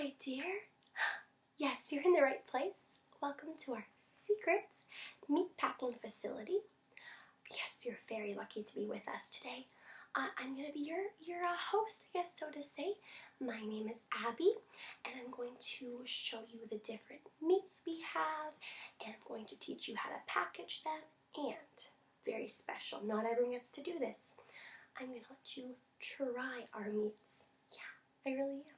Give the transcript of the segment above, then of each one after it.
Hi, dear. Yes, you're in the right place. Welcome to our secret meat packing facility. Yes, you're very lucky to be with us today. I'm going to be your host, I guess so to say. My name is Abby, and I'm going to show you the different meats we have, and I'm going to teach you how to package them, and very special, not everyone gets to do this, I'm going to let you try our meats. Yeah, I really am.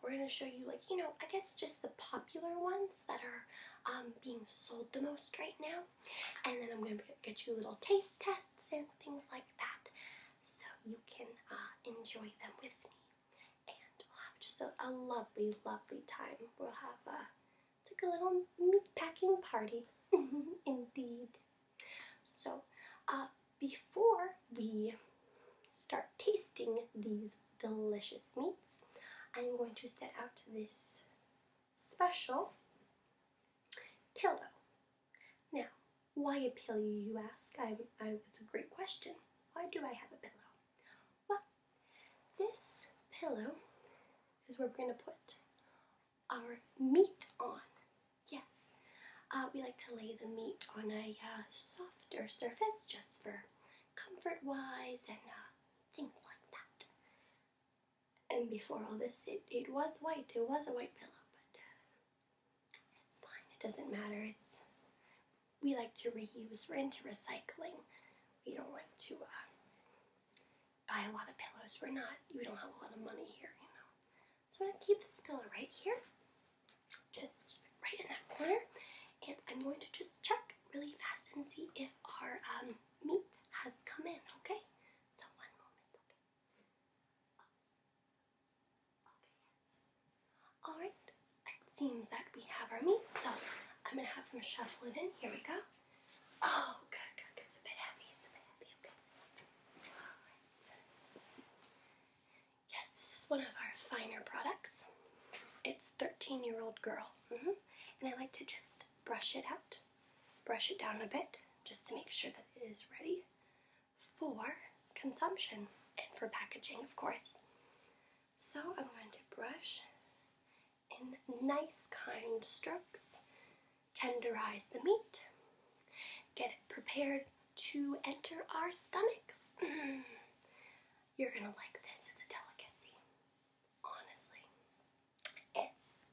We're going to show you, I guess just the popular ones that are being sold the most right now. And then I'm going to get you little taste tests and things like that so you can enjoy them with me. And we'll have just a lovely, lovely time. We'll have like a little meat packing party. Indeed. So, before we start tasting these delicious meats, I'm going to set out this special pillow. Now, why a pillow, you ask? It's a great question. Why do I have a pillow? Well, this pillow is where we're going to put our meat on. Yes, we like to lay the meat on a softer surface just for comfort-wise and things like that. And before all this, it was white. It was a white pillow, but it's fine. It doesn't matter. We like to reuse. We're into recycling. We don't like to buy a lot of pillows. We don't have a lot of money here, you know. So I'm gonna keep this pillow right here. Just keep it right in that corner, and I'm going to just check really fast and see if our meat has come in. Okay. So one moment. Okay. Alright, it seems that we have our meat, so I'm going to have them shuffle it in. Here we go. Oh, good. It's a bit heavy, okay. Alright. Yes, this is one of our finer products. It's 13-year-old girl. And I like to just brush it out, brush it down a bit, just to make sure that it is ready for consumption and for packaging, of course. So I'm going to brush in nice, kind strokes, tenderize the meat, get it prepared to enter our stomachs. You're gonna like this. It's a delicacy. Honestly, it's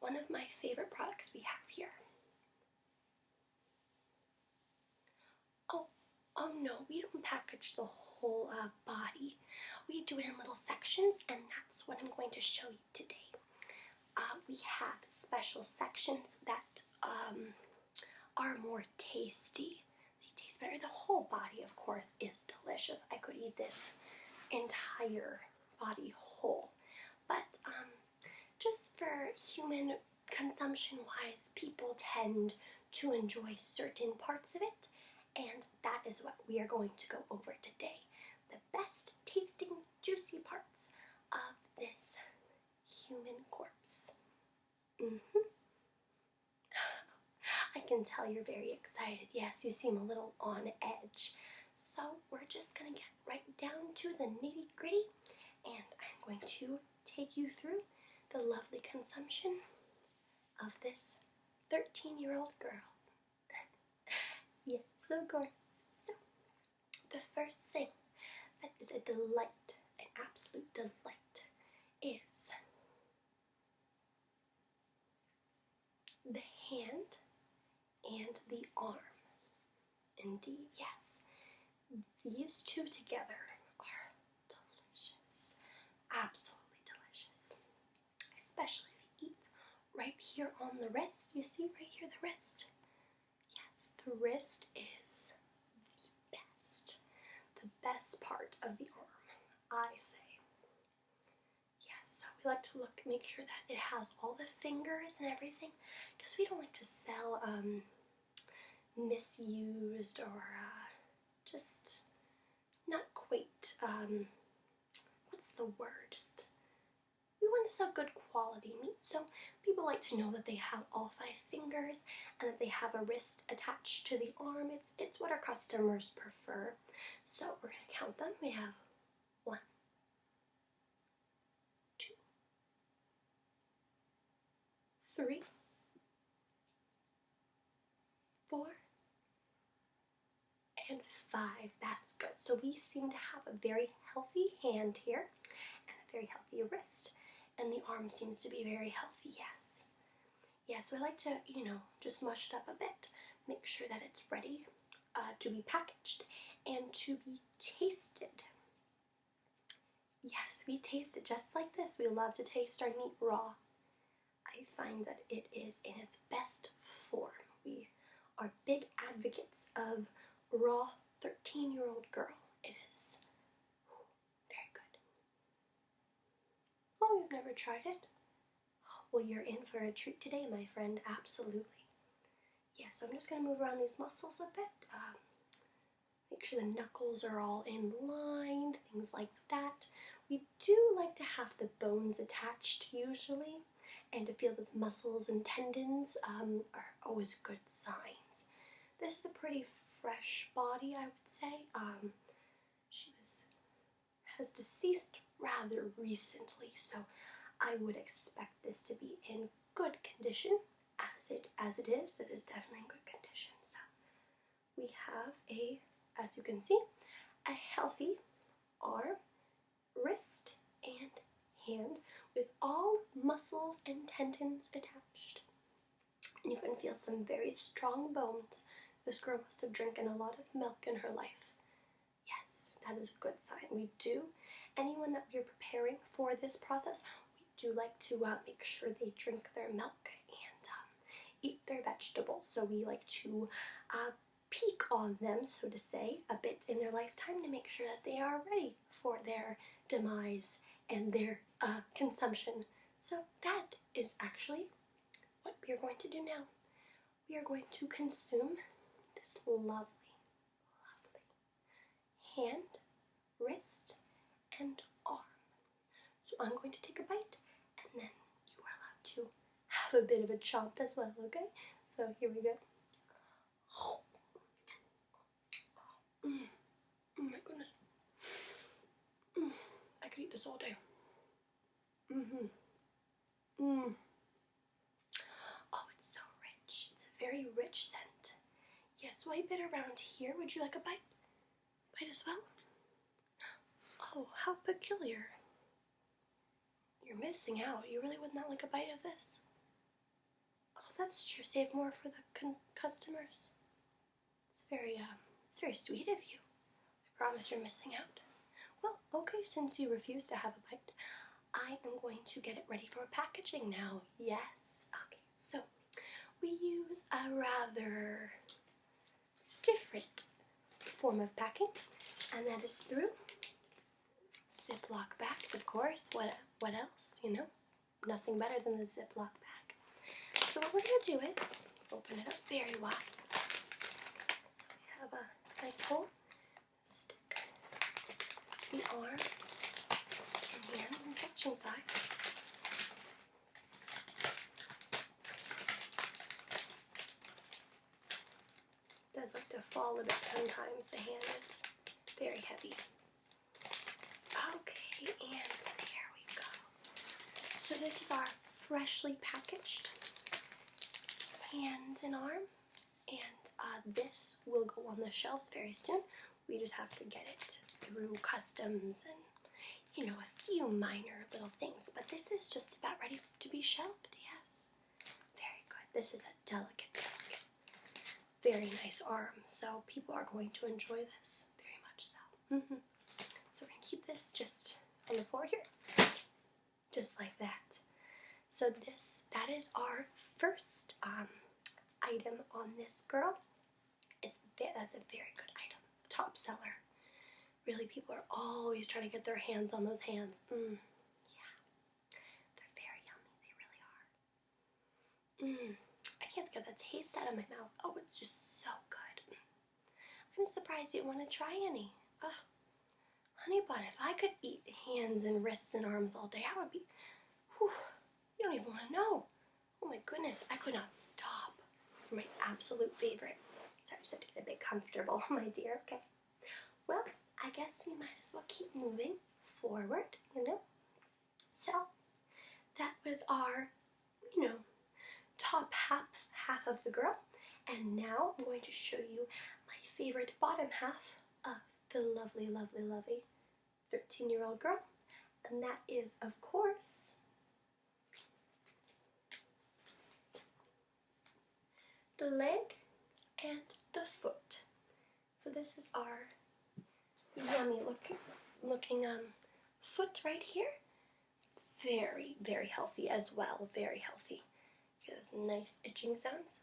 one of my favorite products we have here. Oh no, we don't package the whole body. We do it in little sections, and that's what I'm going to show you today. We have special sections that are more tasty. They taste better. The whole body, of course, is delicious. I could eat this entire body whole. But just for human consumption-wise, people tend to enjoy certain parts of it, and that is what we are going to go over today. The best tasting, juicy parts of this human corpse. I can tell you're very excited. Yes, you seem a little on edge. So we're just going to get right down to the nitty-gritty, and I'm going to take you through the lovely consumption of this 13-year-old girl. Yes, of course. So, the first thing that is a delight, an absolute delight, is the hand and the arm. Indeed, yes. These two together are delicious. Absolutely delicious. Especially if you eat right here on the wrist. You see right here the wrist? Yes, the wrist is the best. The best part of the arm, I say. So we like to make sure that it has all the fingers and everything, because we don't like to sell misused or just not quite, what's the word, we want to sell good quality meat, so people like to know that they have all 5 fingers and that they have a wrist attached to the arm. It's what our customers prefer. So we're going to count them. We have 1, 2, 3, 4, and 5. That's good. So we seem to have a very healthy hand here and a very healthy wrist. And the arm seems to be very healthy, yes. Yeah, so I like to, just mush it up a bit. Make sure that it's ready to be packaged and to be tasted. Yes, we taste it just like this. We love to taste our meat raw. I find that it is in its best form. We are big advocates of raw 13-year-old girl. It is very good. Oh, you've never tried it? Well, you're in for a treat today, my friend. Absolutely. Yeah, so I'm just going to move around these muscles a bit. Make sure the knuckles are all in line, things like that. We do like to have the bones attached usually, and to feel those muscles and tendons are always good signs. This is a pretty fresh body, I would say. She has deceased rather recently, so I would expect this to be in good condition. As it is definitely in good condition. So we have as you can see, a healthy arm, wrist, and hand with all muscles and tendons attached. And you can feel some very strong bones. This girl must have drinking a lot of milk in her life. Yes, that is a good sign. Anyone that we're preparing for this process, we do like to make sure they drink their milk and eat their vegetables. So we like to peek on them, so to say, a bit in their lifetime to make sure that they are ready for their demise and their consumption. So that is actually what we are going to do now. We are going to consume this lovely hand, wrist, and arm. So I'm going to take a bite, and then you are allowed to have a bit of a chomp as well, okay? So here we go. Oh my goodness. I could eat this all day. Oh, it's so rich. It's a very rich scent. Yes, swipe it around here. Would you like a bite? Bite as well? Oh, how peculiar. You're missing out. You really would not like a bite of this? Oh, that's true. Save more for the customers. It's very sweet of you. I promise you're missing out. Well, okay, since you refuse to have a bite, I am going to get it ready for packaging now. Yes. Okay, so we use a rather different form of packing, and that is through Ziploc bags, of course. What else, Nothing better than the Ziploc bag. So what we're going to do is open it up very wide. So we have a nice hole. Stick the arm and hand on the section side. It does like to fall a bit sometimes. The hand is very heavy. Okay, and there we go. So this is our freshly packaged hand and arm, and this will go on the shelves very soon. We just have to get it through customs and, a few minor little things, but this is just about ready to be shelved, yes. Very good. This is a delicate, very nice arm, so people are going to enjoy this very much so. So we're going to keep this just on the floor here, just like that. So that is our first item on this girl. That's a very good item, top seller. Really, people are always trying to get their hands on those hands. Yeah, they're very yummy. They really are. I can't get the taste out of my mouth. Oh, it's just so good. I'm surprised you want to try any. Honey bun, if I could eat hands and wrists and arms all day, I would be, you don't even want to know. Oh my goodness, I could not stop. My absolute favorite. Sorry, I just have to get a bit comfortable, my dear. Okay. Well, I guess we might as well keep moving forward, So, that was our, top half of the girl. And now I'm going to show you my favorite bottom half of the lovely, lovely, lovely 13-year-old girl. And that is, of course, the leg and the foot. So this is our yummy looking foot right here. Very, very healthy as well. Very healthy. Hear those nice itching sounds.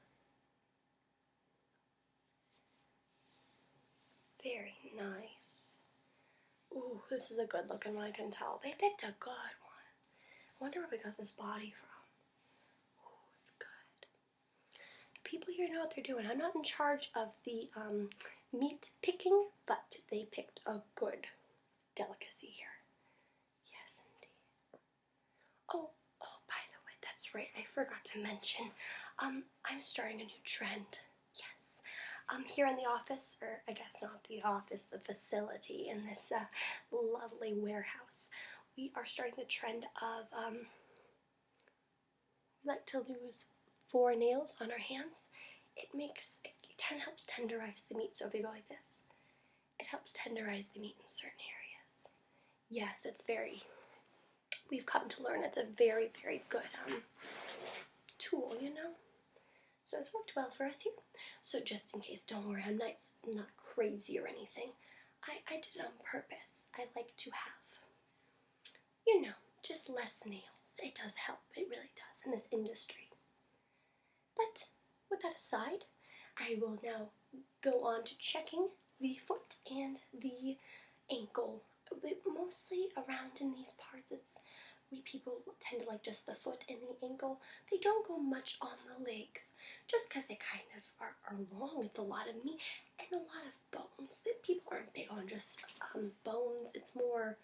Very nice. Ooh, this is a good looking one, I can tell. They picked a good one. I wonder where we got this body from. Ooh, it's good. The people here know what they're doing. I'm not in charge of the meat picking, but they picked a good delicacy here. Yes, indeed. Oh, by the way, that's right. I forgot to mention, I'm starting a new trend. Here in the office, or I guess not the office, the facility in this lovely warehouse, we are starting the trend of, we like to lose 4 nails on our hands. It helps tenderize the meat, so if you go like this, it helps tenderize the meat in certain areas. Yes, we've come to learn it's a very, very good tool, you know? So it's worked well for us here. So just in case, don't worry, I'm not crazy or anything. I did it on purpose. I like to have, you know, just less nails. It does help. It really does in this industry. But with that aside, I will now go on to checking the foot and the ankle. Mostly around in these parts, we people tend to like just the foot and the ankle. They don't go much on the legs, just because they kind of are long. It's a lot of meat and a lot of bones. People aren't big on just bones. It's more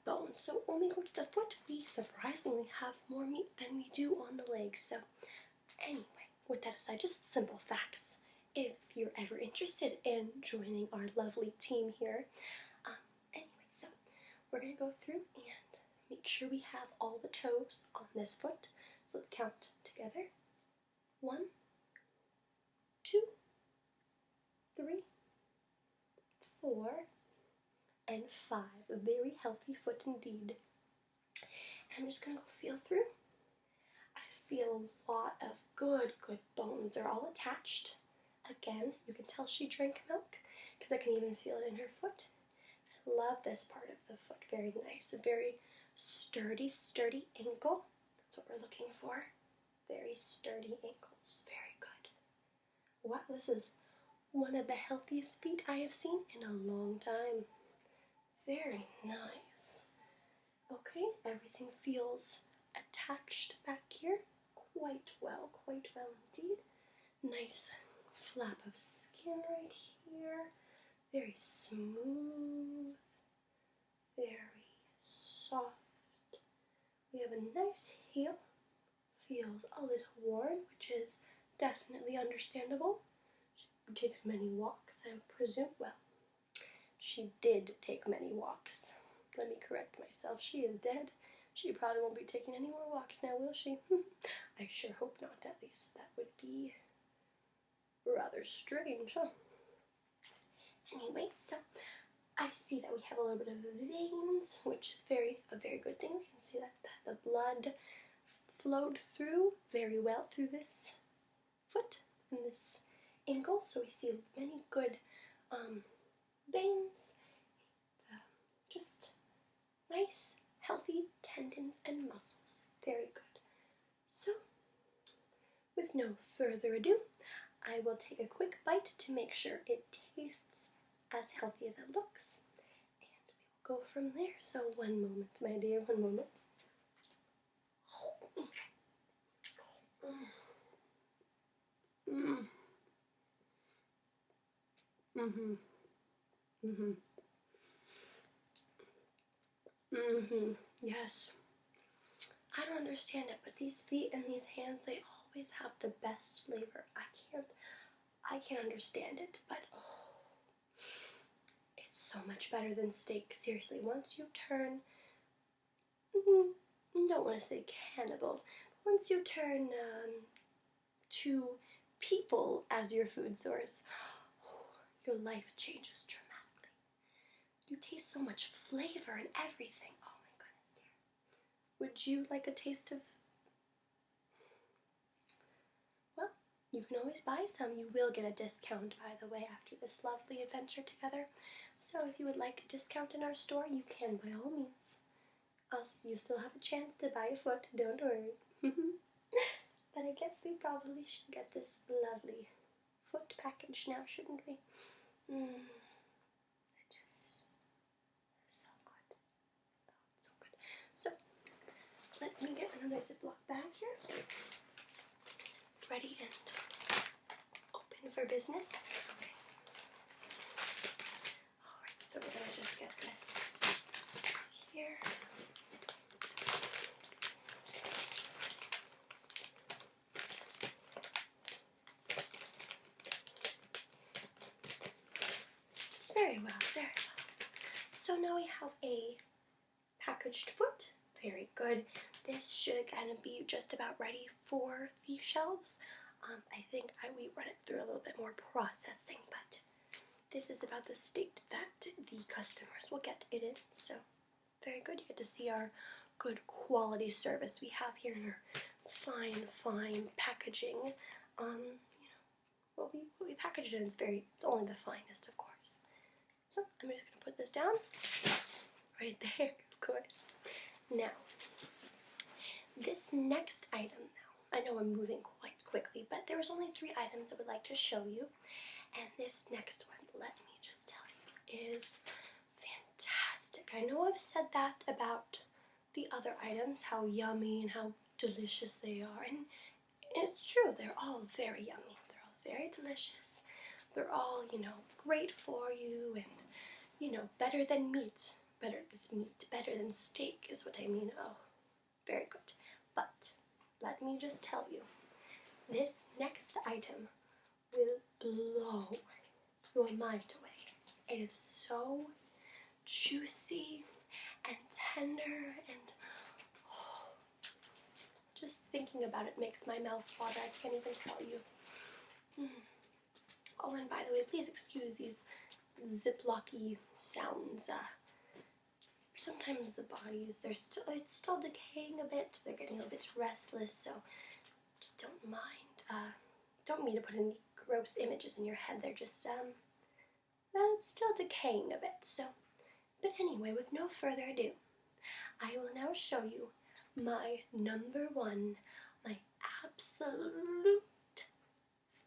bones. So when we go to the foot, we surprisingly have more meat than we do on the legs. So anyway, with that aside, just simple facts. If you're ever interested in joining our lovely team here. Anyway, so we're going to go through and make sure we have all the toes on this foot. So let's count together. 1, 2, 3, 4, and 5. A very healthy foot indeed. And I'm just going to go feel through. I feel a lot of good bones. They're all attached. Again, you can tell she drank milk because I can even feel it in her foot. I love this part of the foot. Very nice. A very sturdy ankle. That's what we're looking for. Very sturdy ankles. Very good. Wow, this is one of the healthiest feet I have seen in a long time. Very nice. Okay, everything feels attached back here quite well indeed. Nice flap of skin right here. Very smooth. Very soft. We have a nice heel. Feels a little worn, which is definitely understandable. She takes many walks, I presume. Well, she did take many walks. Let me correct myself. She is dead. She probably won't be taking any more walks now, will she? I sure hope not, at least. That would be rather strange, huh? Anyway, so I see that we have a little bit of veins, which is a very good thing. We can see that the blood flowed through very well through this foot and this ankle. So we see many good veins, just nice, healthy tendons and muscles. Very good. So, with no further ado, I will take a quick bite to make sure it tastes as healthy as it looks, and we will go from there. So, one moment, my dear, one moment. Yes. I don't understand it, but these feet and these hands, they always have the best flavor. I can't understand it, but it's so much better than steak. Seriously, once you turn, don't want to say cannibal, once you turn to people as your food source, your life changes dramatically. You taste so much flavor and everything. Oh my goodness, dear. Would you like a taste of... Well, you can always buy some. You will get a discount, by the way, after this lovely adventure together. So if you would like a discount in our store, you can, by all means. You still have a chance to buy a foot, don't worry. But I guess we probably should get this lovely foot package now, shouldn't we? So good. Oh, so good. So, let me get another Ziploc bag here. Ready and open for business. Okay. Alright, so we're going to just get this here. Very well, very well. So now we have a packaged foot. Very good. This should kind of be just about ready for the shelves. I think we run it through a little bit more processing, but this is about the state that the customers will get it in. So very good. You get to see our good quality service we have here in our fine packaging. What we package it in is it's only the finest, of course. So I'm just going to put this down right there, of course. Now, this next item now, I know I'm moving quite quickly, but there was only 3 items I would like to show you. And this next one, let me just tell you, is fantastic. I know I've said that about the other items, how yummy and how delicious they are. And it's true, they're all very yummy. They're all very delicious. They're all, great for you and, better than meat. Better than steak is what I mean. Oh, very good. But let me just tell you, this next item will blow your mind away. It is so juicy and tender and just thinking about it makes my mouth water. I can't even tell you. Oh, and by the way, please excuse these Ziploc-y sounds. Sometimes the bodies, it's still decaying a bit. They're getting a bit restless, so just don't mind. Don't mean to put any gross images in your head. They're just, well, it's still decaying a bit. So, but anyway, with no further ado, I will now show you my number 1, my absolute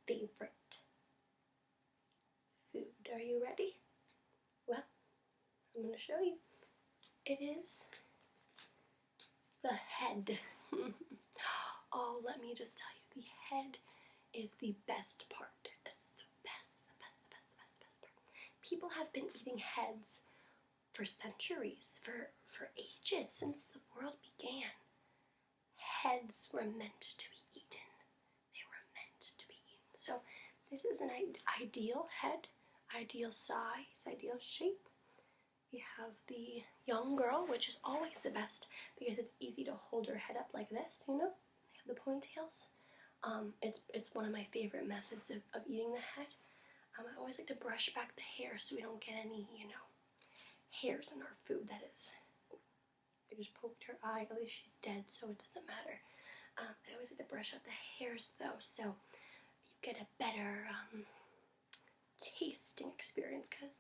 favorite food. Are you ready? Well, I'm going to show you. It is the head. Oh, let me just tell you, the head is the best part. It's the best part. People have been eating heads for centuries, for ages, since the world began. Heads were meant to be eaten. They were meant to be eaten. So this is an ideal head, ideal size, ideal shape. We have the young girl, which is always the best because it's easy to hold her head up like this, They have the ponytails. It's one of my favorite methods of eating the head. I always like to brush back the hair so we don't get any, hairs in our food. That is, I just poked her eye. At least she's dead, so it doesn't matter. I always like to brush out the hairs though, so you get a better tasting experience. Because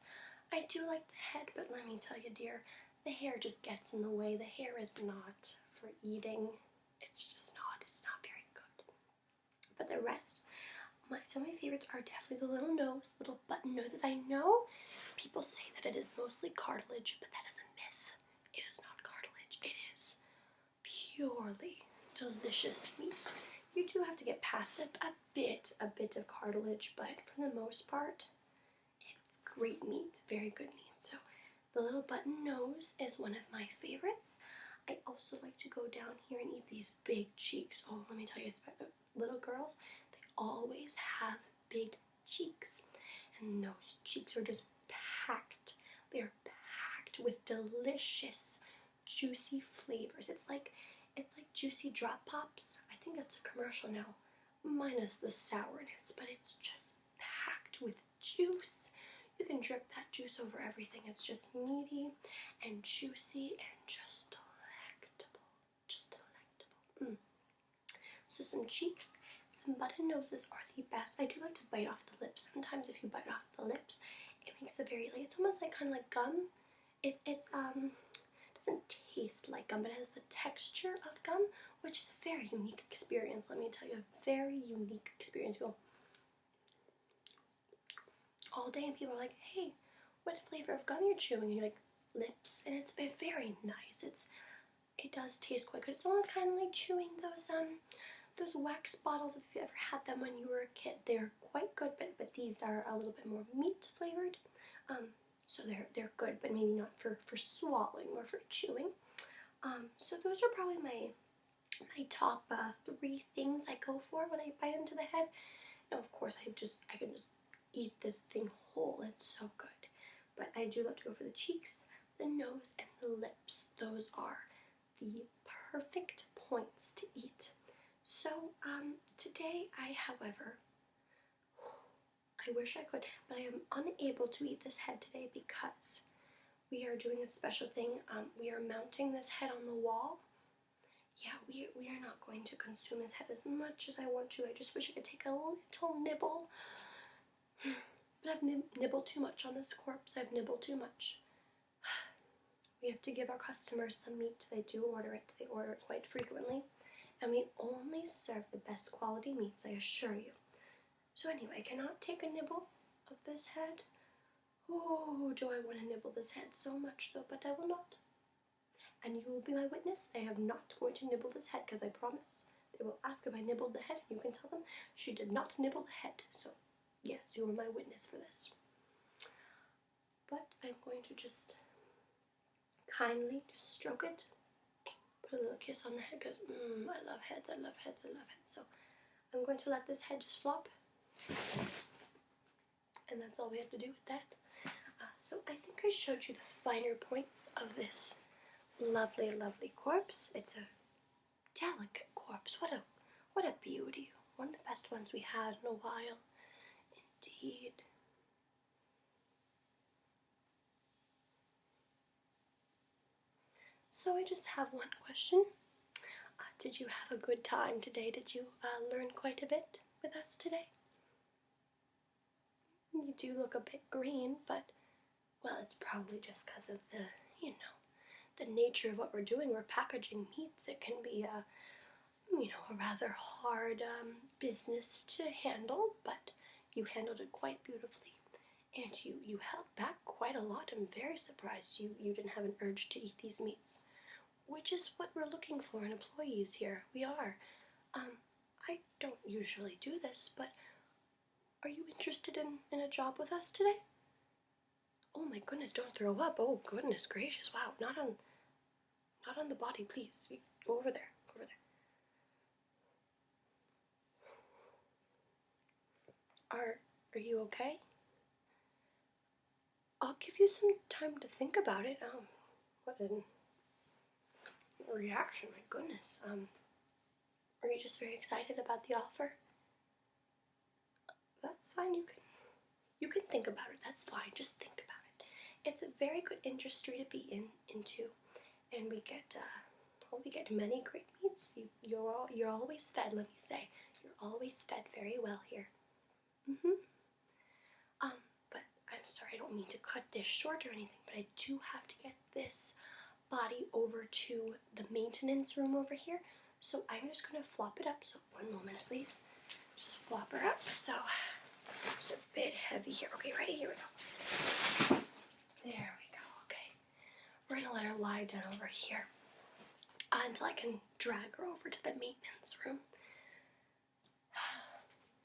I do like the head, but let me tell you, dear, the hair just gets in the way. The hair is not for eating. It's just not. It's not very good. But the rest, some of my favorites are definitely the little button noses. I know people say that it is mostly cartilage, but that is a myth. It is not cartilage. It is purely delicious meat. You do have to get past it a bit of cartilage, but for the most part, it's great meat, very good meat. So the little button nose is one of my favorites. I also like to go down here and eat these big cheeks. Oh, let me tell you, little girls, they always have big cheeks, and those cheeks are just packed. They're packed with delicious, juicy flavors. It's like juicy drop pops. I think that's a commercial now, minus the sourness, but it's just packed with juice. You can drip that juice over everything. It's just meaty and juicy and just delectable. Just delectable. So some cheeks, some button noses are the best. I do like to bite off the lips. Sometimes if you bite off the lips, it makes a very, like, it's almost like kind of like gum. It doesn't taste like gum, but it has the texture of gum, which is a very unique experience. Let me tell you, a very unique experience. You go all day and people are like, hey, what flavor of gum you're chewing? And you're like, lips. And it's very nice. It does taste quite good. It's almost kind of like chewing those wax bottles. If you ever had them when you were a kid, they're quite good, but these are a little bit more meat flavored. So they're good, but maybe not for swallowing, more for chewing. So those are probably my top 3 things I go for when I bite into the head. Now, of course, I can just eat this thing whole. It's so good. But I do love to go for the cheeks, the nose, and the lips. Those are the perfect points to eat. So today however, I wish I could, but I am unable to eat this head today because we are doing a special thing. We are mounting this head on the wall. Yeah, we are not going to consume this head as much as I want to. I just wish I could take a little nibble. But I've nibbled too much on this corpse. I've nibbled too much. We have to give our customers some meat. They do order it. They order it quite frequently. And we only serve the best quality meats, I assure you. So anyway, I cannot take a nibble of this head. Oh, do I want to nibble this head so much though, but I will not. And you will be my witness. I am not going to nibble this head because I promise. They will ask if I nibbled the head and you can tell them she did not nibble the head. So yes, you are my witness for this. But I'm going to just kindly just stroke it. Put a little kiss on the head because I love heads, I love heads, I love heads. So I'm going to let this head just flop. And that's all we have to do with that. So I think I showed you the finer points of this lovely, lovely corpse. It's a delicate corpse. What a beauty. One of the best ones we had in a while. Indeed. So I just have one question. Did you have a good time today? Did you learn quite a bit with us today? You do look a bit green, but, well, it's probably just because of the, the nature of what we're doing. We're packaging meats. It can be a rather hard business to handle, but you handled it quite beautifully. And you held back quite a lot. I'm very surprised you didn't have an urge to eat these meats, which is what we're looking for in employees here. We are. I don't usually do this, but are you interested in a job with us today? Oh my goodness, don't throw up. Oh goodness gracious, wow, not on the body, please. Go over there, go over there. Are you okay? I'll give you some time to think about it. What a reaction, my goodness. Are you just very excited about the offer? That's fine, you can think about it, that's fine, just think about it. It's a very good industry to be into, and we get many great meats. You're always fed, let me say. You're always fed very well here. But I'm sorry, I don't mean to cut this short or anything, but I do have to get this body over to the maintenance room over here. So I'm just going to flop it up. So one moment, please. Just flop her up. So it's a bit heavy here. Okay, ready? Here we go. There we go. Okay. We're going to let her lie down over here until I can drag her over to the maintenance room.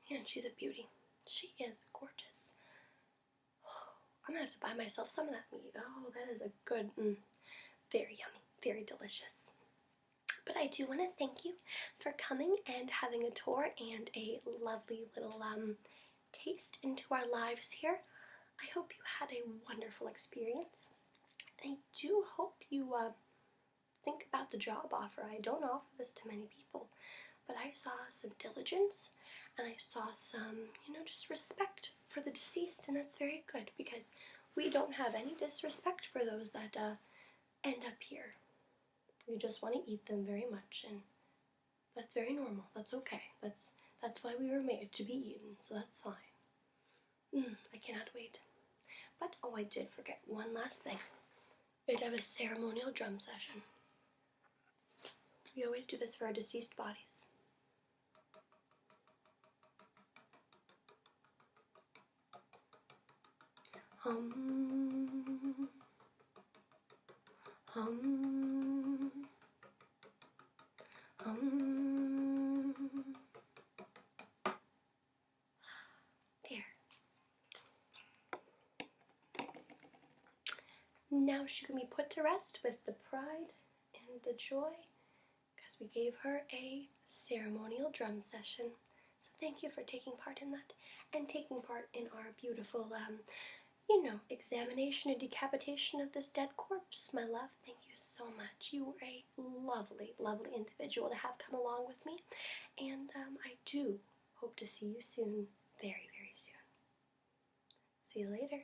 And she's a beauty. She is gorgeous. I'm going to have to buy myself some of that meat. Oh, that is a good, very yummy, very delicious. But I do want to thank you for coming and having a tour and a lovely little taste into our lives here. I hope you had a wonderful experience. I do hope you think about the job offer. I don't offer this to many people, but I saw some diligence, and I saw some, just respect for the deceased, and that's very good, because we don't have any disrespect for those that end up here. We just want to eat them very much, and that's very normal. That's okay. That's why we were made, to be eaten, so that's fine. I cannot wait. But, oh, I did forget one last thing. We'd have a ceremonial drum session. We always do this for our deceased bodies. Hum, hum, hum. There. Now she can be put to rest with the pride and the joy, because we gave her a ceremonial drum session. So thank you for taking part in that, and taking part in our beautiful, examination and decapitation of this dead corpse. My love, thank you so much. You were a lovely, lovely individual to have come along with me, and I do hope to see you soon, very, very soon. See you later.